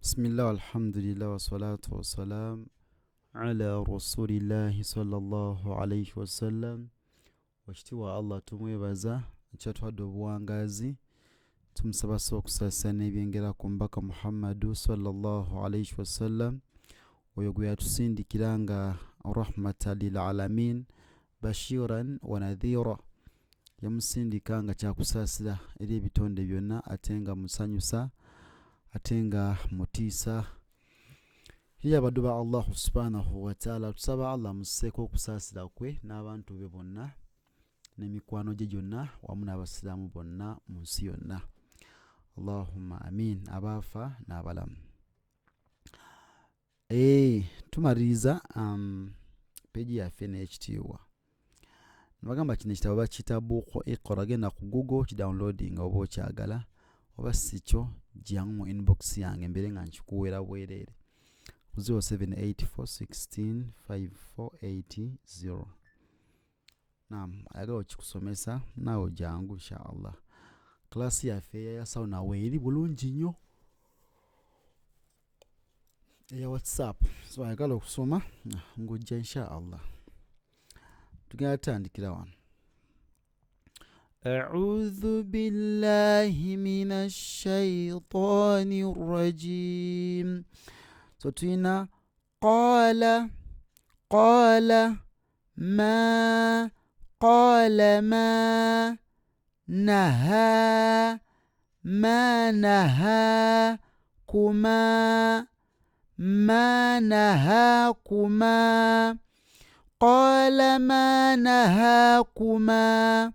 بسم الله والحمد لله والصلاة والسلام على رسول الله صلى الله عليه wasallam. Washitiwa Allah tumwebaza nkyatwadde obuwangazi tumusaba okusasa n'ebyengera ku mbaka Muhammadu sallallahu alayhi wasallam oyo gwe yatusindikira nga rahmatan lil alamin bashiran wa nadhira, yamusindika nga kyakusasira eri ebitonde byonna ate nga musanyusa ate nga mutiisa eri abaddu ba Allah subhanahu wa ta'ala. Tusaba Allah museeko okusasira kwe n'abantu be bonna n'emikwano gye gyonna wamu n'abasiraamu bonna mu nsi yonna. Allahumma amin. Abaafa n'abalamu. Tumaliriza peji yaffe n'ekitiibwa. Nabagamba kino ekitabo bakiyita buuku Iqra. Genda ku Google kidownloading oba okyagala, oba si kyo jjangu mu inbox yange mbere nga nkikuweera bwereere 0784165480. Naam, ayagala okikusomesa naawe jangu inshallah. Klasi yaffe yasawo nawe eri bulungi nnyo eya WhatsApp, so ayagala okusoma ng'ojja inshallah. Tugenda tutandikira wano. أعوذ بالله من الشيطان الرجيم. سوتينا قال ما نهاكما ما نهاكما قال ما نهاكما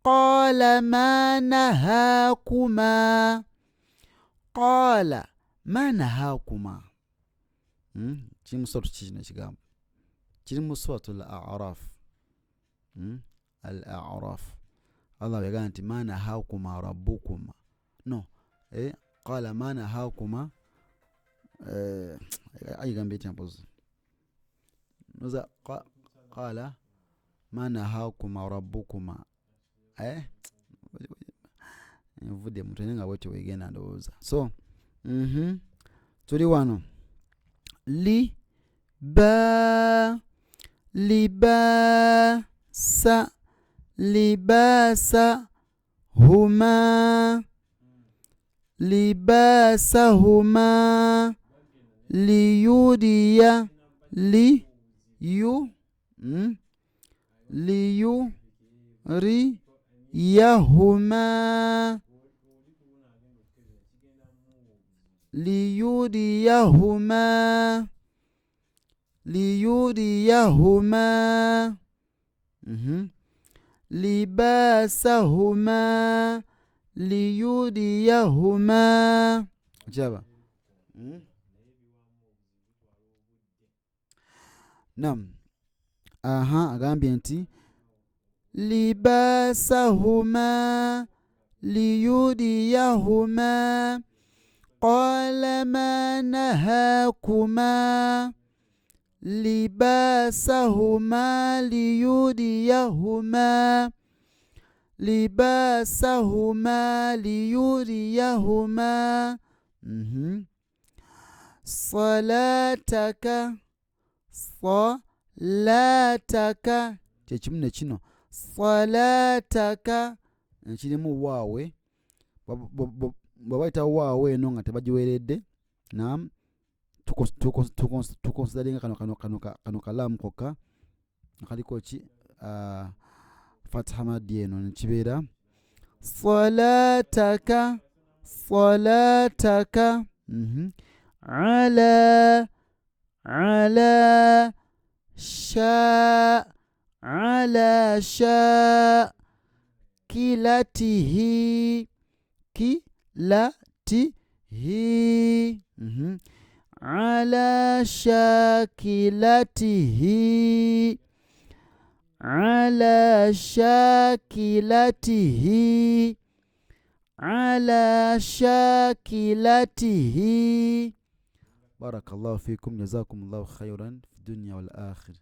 قال ما نهاكما قال ما نهاكما. كي مصر تشينا شغام كي مصوت الأعراف. الأعراف الله يقول أنت ما نهاكما ربكما نو قال ما نهاكما أي جنب بيتنبوز نزا قال ما نهاكما ربكما vude mutene nga bwete wegenda ndowooza. So tuli wano libasa huma liyuriya liyuriyahuma libasahuma liyuriyahuma. Jaba. Nam. Agambye nti libasahuma liyuriyahuma qala ma nahakuma libasahuma liyuriyahuma libasahuma liyuriyahuma salataka kyekimu ne kino salataka kirimu waawe bwe bayita waawe eno nga tebagiweeredde. Naam, tukonsidaringa kano kalaamu kokka akaliko ki fatha maddi eno nekibeera salataka ala shakilatihi ala shakilatihi ala shakilatihi. barakallahu fikum, jazakumullahu khairan fi dunya wal akhir.